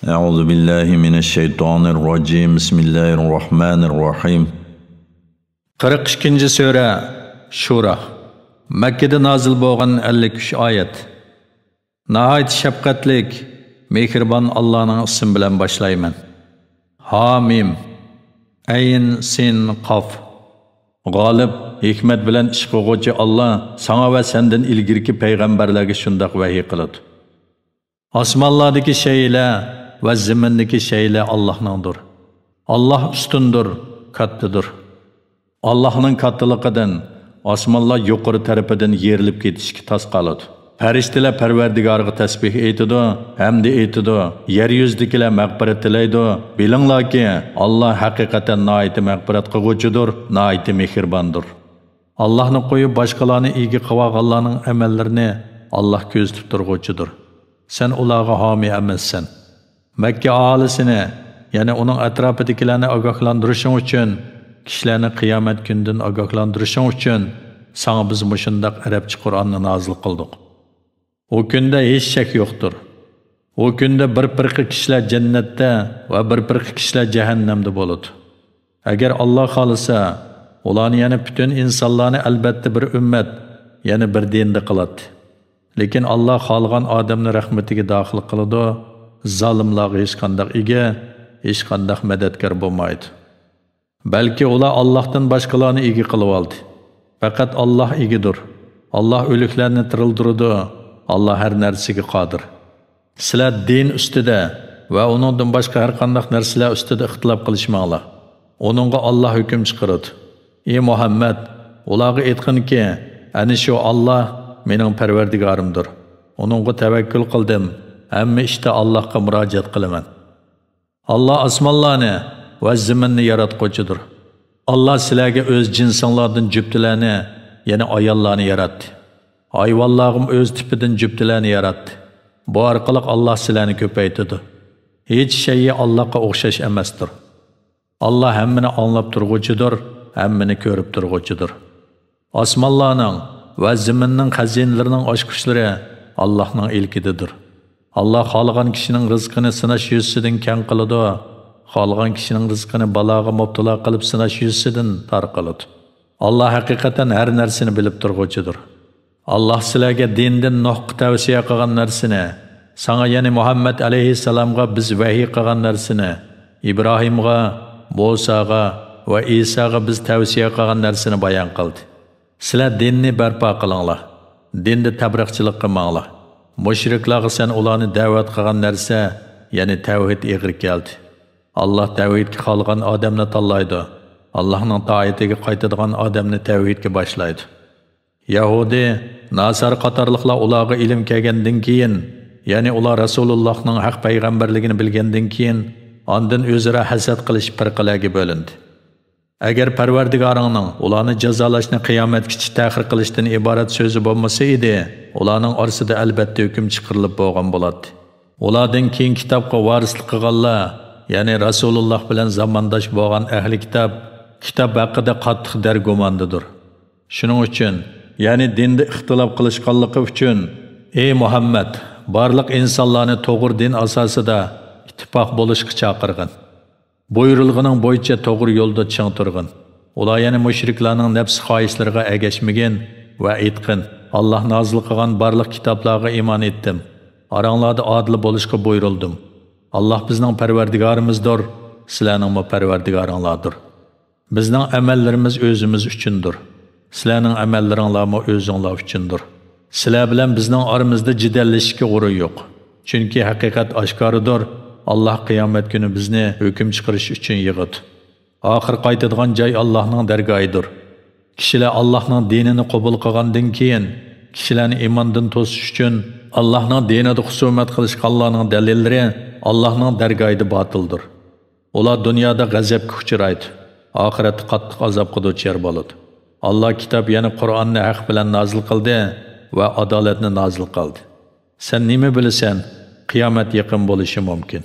أعوذ بالله من الشيطان الرجيم بسم الله الرحمن الرحيم 42. Sura Shura Mekkede nazil bo'lgan 53 oyat. Nahayat shafqatlik, mehribon Allohning ismi bilan boshlayman. Hamim Ayn Sin Qaf G'olib hikmat bilan ish qiluvchi Allah sana va sendan ilgirki payg'ambarlarga shundoq vahiy qiladi. Osmonlardagi shaylar va zimindagi shaylar Allohningdir. Allah ustundir, kattadir. Allahning kattaligidan osmonlar yuqori tarafidan yerilib ketishga tas qoladi. Farishtalar Parvardigorga tasbih aytadi, hamda aytadi, yer yuzidagilar mag'firat tilaydi. Bilinglarki, Allah haqiqatan nihoyat mag'firat qiluvchidir, nihoyat mehribondir. Allahni qo'yib boshqalarni ega qilganlarning amallarini Allah ko'zlab turg'uchidir. Sen ularga homiy emassan. Makka aholisini, ya'ni uning atrofidagilarni ogohlantirishing uchun, kishilarni qiyomat kunidan ogohlantirishing uchun sana biz mushundaq arabcha Qur'onni nozil qildik. O kunda hech shak yo'qdir. O kunda bir firqa kishilar jannatda va bir firqa kishilar jahannamda bo'ladi. Agar Alloh xolisa, ularni yana butun insonlarni albatta bir ummat, yana bir dinda qiladi. Lekin Alloh xolgan odamni rahmatiga daxil qiladi. Zalimlarga hech qanday ega, hech qanday madadkor bo'lmaydi. Balki ular Allohdan boshqalarni ega qilib oldi. Faqat Alloh egidir. Alloh o'liklarni tirildiradi. Allah her narsaga qodir. Sizlar din ustida va uningdan boshqa har qanday narsalar ustida ixtilof qilishmanglar. Onunga Allah hukm chiqaradi. Ey Muhammad, ularga aytqinki, ana shu Allah mening Parvardigorimdir. Onunga tavakkul qildim. Hamma ishda Allohga murojaat qilaman. Allah osmonlarni va zaminni yaratquchidir. Allah sizlarga o'z jinsinglardan juftlarni, ya'ni ayollarni yaratdi. Hayvonlarım öz tipidan juftlarni yaratdi. Bu orqali Allah sizlarni ko'paytirdi. Hech şeyi Allohga o'xshash emasdir. Allah hammani anglab turg'uchidir, hammani ko'rib turg'uchidir. Osmonlarning va zaminning xazinalarining ochqichlari Allohning ilkididir. Allah xohlagan kishining rizqini sinash yuzidan keng qiladi, xohlagan kishining rizqini baloga mubtalo qilib sinash yuzidan tor qiladi. Allah haqiqatan har narsani bilib turg'uchidir. Allah sizlarga dindan nohq tavsiya qilgan narsani, sana ya'ni Muhammad alayhissalomga biz vahiy qilgan narsani, Ibrohimga, Musoga va Isoga biz tavsiya qilgan narsani bayon qildi. Sizlar dinni barpo qilinglar. Dinda tabriqchilik qilmanglar. Mushriklarga sen ularni da'vat qilgan narsa, ya'ni tavhid ig'ir keldi. Allah tavhidga qolgan odamni tanlaydi. Allohning toatiga qaytadigan odamni tavhidga boshlaydi. Yahudi, Nasar qatorliqlar ularga ilm kelgandan keyin, ya'ni ular Rasulullohning haq payg'ambarligini bilgandan keyin, ondan o'zaro hasad qilish firqalarga bo'lindi. Agar Parvardigoringning ularni jazolashni qiyomatgacha ta'xir qilishdan iborat so'zi bo'lmasa edi, ularning orasida albatta hukm chiqarilib bo'lgan bo'ladi. Ulardan keyin kitobga varislik qilganlar, ya'ni Rasululloh bilan zamondosh bo'lgan ahli kitob haqida qattiq dargumondadir. Shuning uchun ya'ni dinda ixtilof qilishganligi uchun ey Muhammad, barliq insonlarni to'g'ri din asosida ittifoq bo'lishga chaqirgin. Buyurilganing bo'yicha to'g'ri yo'lda ching turgin. Ular yana mushriklarning nafs xohishlariga agashmagan va aytqin, Alloh nozil qilgan barliq kitoblarga iymon etdim. Oranglarda odil bo'lishga buyurildim. Alloh bizning Parvardigorimizdir, sizlarning Parvardigoringlardir. Bizning amallarimiz o'zimiz uchundir. Sizlarning amallaringlarmi o'zinglar uchundir. Sizlar bilan bizning oramizda jidallashishga o'rin yo'q. Chunki haqiqat oshkoridir. Allah qiyomat kuni bizni hukm chiqarish uchun yig'adi. Oxir qaytadigan joy Allohning dargohidir. Kishilar Allohning dinini qabul qilgandan keyin, kishilarni iymondan to'sish uchun Allohning dinida husumat qilishganlarning dalillari Allohning dargohida botildir. Ular dunyoda g'azabga uchraydi, oxiratda qattiq azobga duchor bo'ladi. Allah kitob ya'ni Qur'onni haq bilan nozil qildi va adolatni nozil qildi. Sen nima bilasan? Qiyomat yaqin bo'lishi mumkin.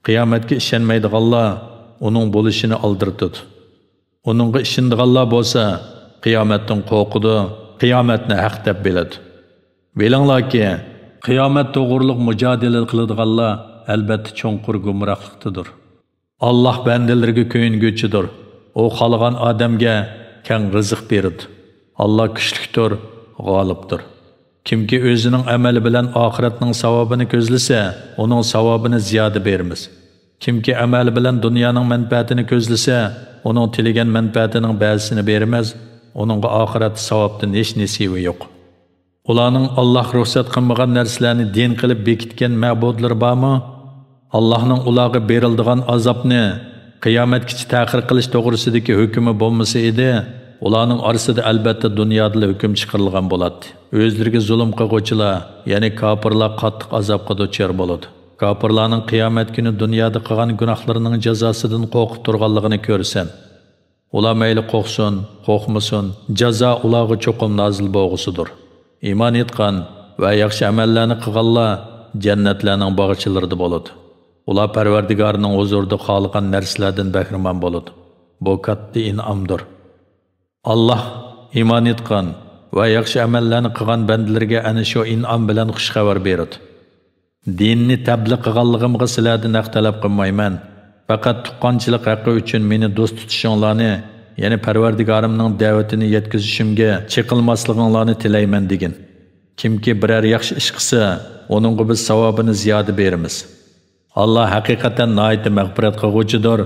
Qiyomatga ishonmaydiganlar uning bo'lishini aldirtadi. Uningga ishonadiganlar bo'lsa, qiyomatdan qo'rqidi, qiyomatni haq deb biladi. Bilinglarki, qiyomat to'g'riliq mujodala qiladiganlar albatta cho'nqur gumrohlikdadir. Allah bandalarga ko'yinguvchidir. U xalqan odamga keng rizq beradi. Allah kuchlidir, g'olibdir. Kimki o'zining amali bilan oxiratning savobini ko'zlasa, uning savobini ziyoda beramiz. Kimki amali bilan dunyoning manfaatini ko'zlasa, uning tilagan manfaatining ba'zisini beramiz. Uningga oxirat savobdan hech nasibi yo'q. Ularning Alloh ruxsat qilmagan narsalarni din qilib bekitgan ma'budlar bormi? Allohning ularga beriladigan azobni qiyomatgacha ta'xir qilish to'g'risidagi hukmi bo'lmasa edi, ularning orasida albatta dunyoda hukm chiqarilgan bo'ladi. O'zlariga zulm qiluvchilar, ya'ni kofirlar qattiq azobga duchor bo'ladi. Kofirlarning qiyomat kuni dunyoda qilgan gunohlarining jazosidan qo'rqib turganligini ko'rsan. Ular mayli qo'rqsin, qo'rqmasin, jazo ularga cho'qim nozil bo'lgusidir. Iymon etgan va yaxshi amallarni qilganlar jannatlarning bog'chilarida bo'ladi. Ular Parvardigorning huzurida xohlagan narsalardan bahramand bo'ladi. Bu katta in'omdir. Allah iymon etgan va yaxshi amallarni qilgan bandalarga ana shu in'om bilan xush xabar beradi. Dinni tabliğ qilganligimga sizlardan haq talab qilmayman. Faqat tuqqanchilik haqqi uchun meni do'st tutishinglarni, ya'ni Parvardigorimning da'vatini yetkazishimga chiqilmasliginglarni tilayman degin. Kimki biror yaxshi ish qilsa, uningga biz savobini ziyoda beramiz. Allah haqiqatan nihoyat mag'firat qiluvchidir,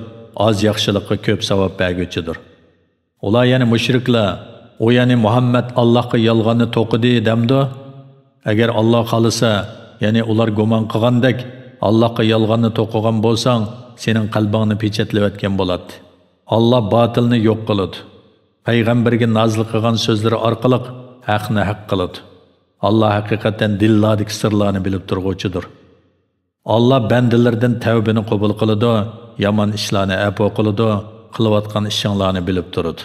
oz yaxshilikqa ko'p savob berguchidir. Ular ya'ni mushriklar, o ya'ni Muhammad Allohga yolg'onni to'qidi demdi. Agar Alloh xolisa, ya'ni ular gumon qilgandek Allohga yolg'onni to'qigan bo'lsang, sening qalbingni pechatlayotgan bo'ladi. Allah batilni yo'q qiladi. Payg'ambarga nozil qilgan so'zlari orqali haqni haq qiladi. Allah haqiqatan dillardagi sirlarni bilib turg'uvchidir. Allah bandalardan tavbani qabul qiladi, yomon ishlarni afo qiladi, qilayotgan ishinglarni bilib turadi.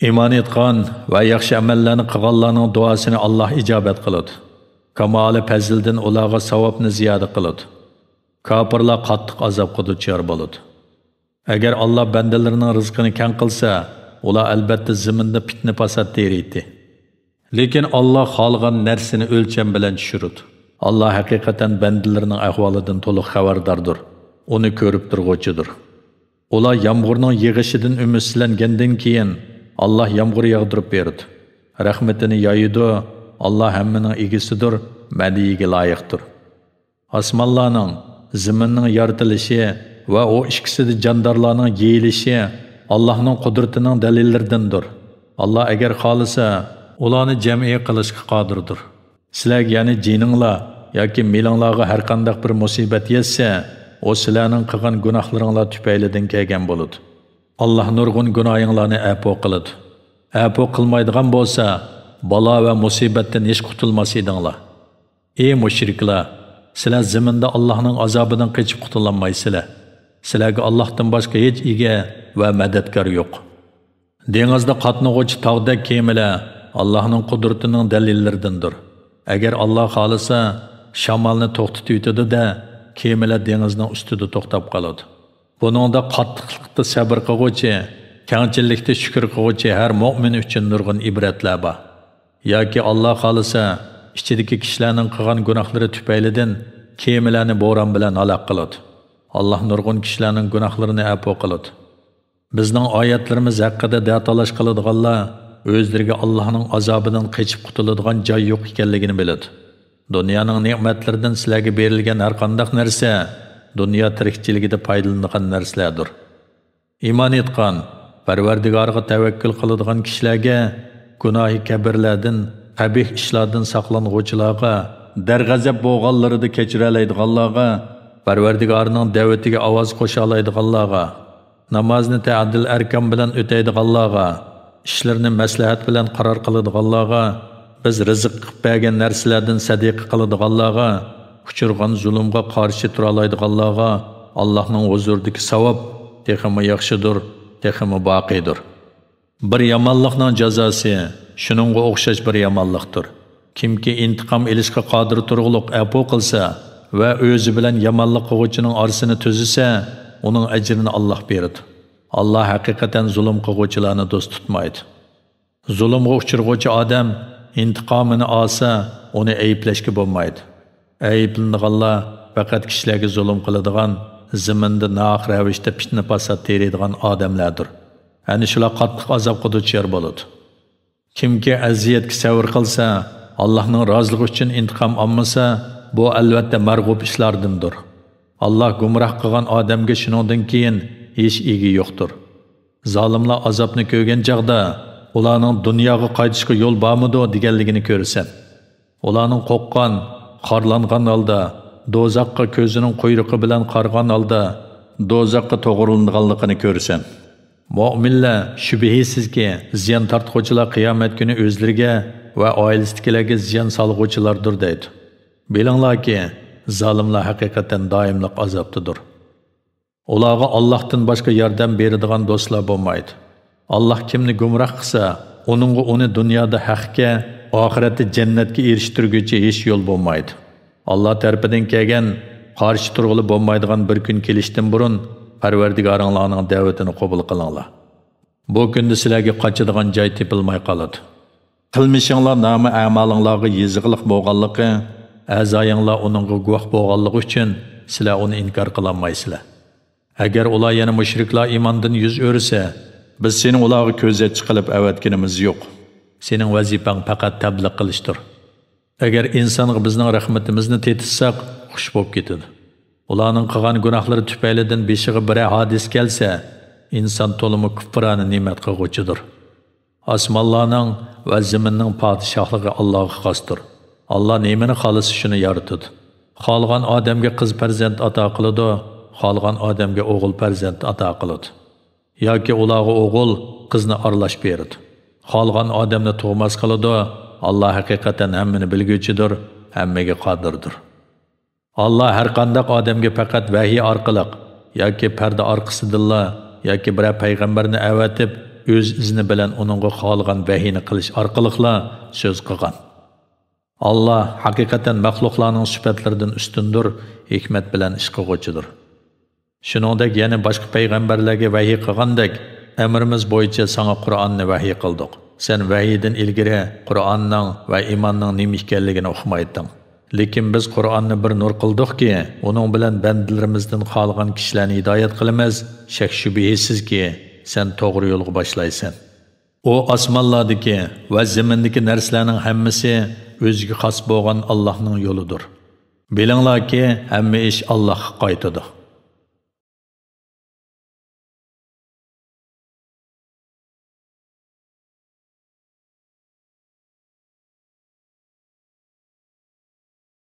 Iymon etgan va yaxshi amallarni qilganlarning duosini Allah ijobat qiladi. Kamoli fazildan ularga savobni ziyoda qiladi. Kofirlar qattiq azobga duchor bo'ladi. Agar Allah bandalarining rizqini keng qilsa, ular albatta zaminda fitna fasod teriydi. Lekin Allah xohlagan narsani o'lcham bilan tushiradi. Allah haqiqatan bandalarining ahvolidan to'liq xabardordir. Uni ko'rib turg'uvchidir. Ular yomg'irning yig'ishidan umidlangandan keyin Allah yomg'ir yog'dirib berdi. Rahmatini yoyidi. Allah hammaning egisidir, madiyiga loyiqdir. Osmonlarning, zaminning yaratilishi va o ikkisida jandorlarning yeyilishi Allohning qudratining dalillaridandir. Allah agar xolisa, ularni jam'i qilishga qodirdir. Sizlar ya'ni jininglar yoki melinglarga har qanday bir musibat yetsa, o sizlarning qilgan gunohlaringlar tufaylidan kelgan bo'ladi. Allah nurg'un gunohinglarni afo qiladi. Afo qilmaydigan bo'lsa, balo va musibatdan hech qutulmas edinglar. Ey mushriklar, sizlar zaminda Allohning azobidan qochib qutulolmaysizlar. Sizlarga Allohdan boshqa hech ega va madadkor yo'q. Dengizda qatnag'uvchi tog'dek kemalar Allohning qudratining dalillaridandir. Agar Alloh xolisa, shamolni to'xtatib yutadi-da, kemalar dengizning ustida to'xtab qoladi. Buningda qattiqlikda sabr qiluvchi, kengchilikda shukr qiluvchi har mu'min uchun nurg'un ibratlar bor. Yoki Alloh xolisa, ichidagi kishilarning qilgan gunohlari tufaylidan kemalarni bo'ron bilan halok qiladi. Allah nurg'un kishilarning gunohlarini afo qiladi. Bizning oyatlarimiz haqida datalash qiladiganlar o'zlariga Allohning azobidan qochib qutuladigan joy yo'q ekanligini biladi. Dunyoning ne'matlaridan sizlarga berilgan har qanday narsa dunyo tirikchiligida foydalanadigan narsalardir. Iymon etgan, Parvardigorga tavakkul qiladigan kishilarga gunohi kabirlardan, qabih ishlardan saqlanguvchilarga, darg'azab bo'lganlarida kechiralaydiganlarga, Parvardigorning da'vatiga ovoz qo'sha oladiganlarga, namozni ta'dil arkam bilan o'taydiganlarga, ishlarni maslahat bilan qaror qiladiganlarga, biz rizq qilib bergan narsalardan sadiqa qiladiganlarga, uchirgan zulmga qarshi tura oladiganlarga Allohning huzuridagi savob texmi yaxshidir, texmi boqiydir. Bir yomonlikning jazosi shuningga o'xshash bir yomonlikdir. Kimki intiqom elishga qodir turg'uliq afo qilsa va o'zi bilan yomonlik qiluvchining orasini tuzisa, uning ajrini Alloh beradi. Allah haqiqatan zulm qiluvchilarni do'st tutmaydi. Zulmga uchirg'uvchi odam intiqomini olsa, uni ayblashga bo'lmaydi. Ayblanganlar faqat kishilarga zulm qiladigan, zaminda nohaq ravishda fitna fasod teradigan odamlardir. Ana shular qattiq azobga duchor bo'ladi. Kimki aziyatga sabr qilsa, Allohning roziligi uchun intiqom olmasa, bu albatta marg'ub ishlardindir. Allah gumroh qilgan odamga shuningdan keyin hech egi yo'qdir. Zolimlar azobni ko'rgan chaqda, ularning dunyoga qaytishga yo'l bormidi deganligini ko'rsan. Ularning qo'qqan, qorlangan holda, do'zaxga ko'zining quyruqi bilan qargan holda, do'zaxga to'g'rilanganligini ko'rsan. Mu'minlar shubhisizki ziyon tortquvchilar qiyomat kuni o'zlariga va oilasidagilarga ziyon solg'uvchilardir deydi. Bilinglarki, zolimlar haqiqatan doimliq azobdadir. Ularga Allohdan boshqa yordam beradigan do'stlar bo'lmaydi. Alloh kimni gumroh qilsa, uni dunyoda haqqa, oxiratda jannatga erishtirguchi hech yo'l bo'lmaydi. Alloh tarafidan kelgan qarshi turg'ili bo'lmaydigan bir kun kelishdan burun Parvardigoringlarning da'vatini qabul qilinglar. Bu kunda sizlarga qochadigan joy topilmay qoladi. Qilmishinglar nomi a'malinglarga yezig'liq bo'lganligi, a'zoyinglar uningga guvoh bo'lganligi uchun sizlar uni inkor qilolmaysizlar. Agar ular yana mushriklar iymondan yuz o'rsa, biz seni ularga ko'zatchi qilib avatganimiz yo'q. Sening vazifang faqat tabliq qilishdir. Agar insonga bizning rahmatimizni tetishsak, xush bo'lib ketadi. Ularning qilgan gunohlari tufaylidan beshiga bir hadis kelsa, inson to'limi kufrani ne'mat qilg'uchidir. Osmonlarning va zaminning podshohligi Allohga xosdir. Allah nemini xohlasa shuni yaratadi. Xohlagan odamga qiz farzand ato qiladi, xohlagan odamga o'g'il farzand ato qiladi. Yoki ularga o'g'il, qizni aralashib beradi. Xohlagan odamni tug'mas qiladi. Allah haqiqatan hammani bilguvchidir, hammaga qodirdir. Allah har qanday odamga faqat vahiy orqali yoki parda orqasidilla yoki bir payg'ambarni avatib o'z izni bilan uningga xohlagan vahiyni qilish orqaliqla so'z qilgan. Allah haqiqatan maxluqlarning sifatlaridan ustundir, hikmat bilan ish qiluvchidir. Shuningdek yana boshqa payg'ambarlarga vahiy qilgandek, amrimiz bo'yicha sana Qur'onni vahiy qildik. Sen vahiydan ilgari Qur'onning va iymonning nima ekanligini o'qimayding. Lekin biz Qur'onni bir nur qildikki, uning bilan bandalarimizdan xohlagan kishilarni hidoyat qilamiz. Shak shubhisizki, sen to'g'ri yo'lga boshlaysan. O osmonlardagi va zamindagi narsalarning hammasi o'ziga xos bo'lgan Allohning yo'lidir. Bilinglarki, hamma ish Allohga qaytadi.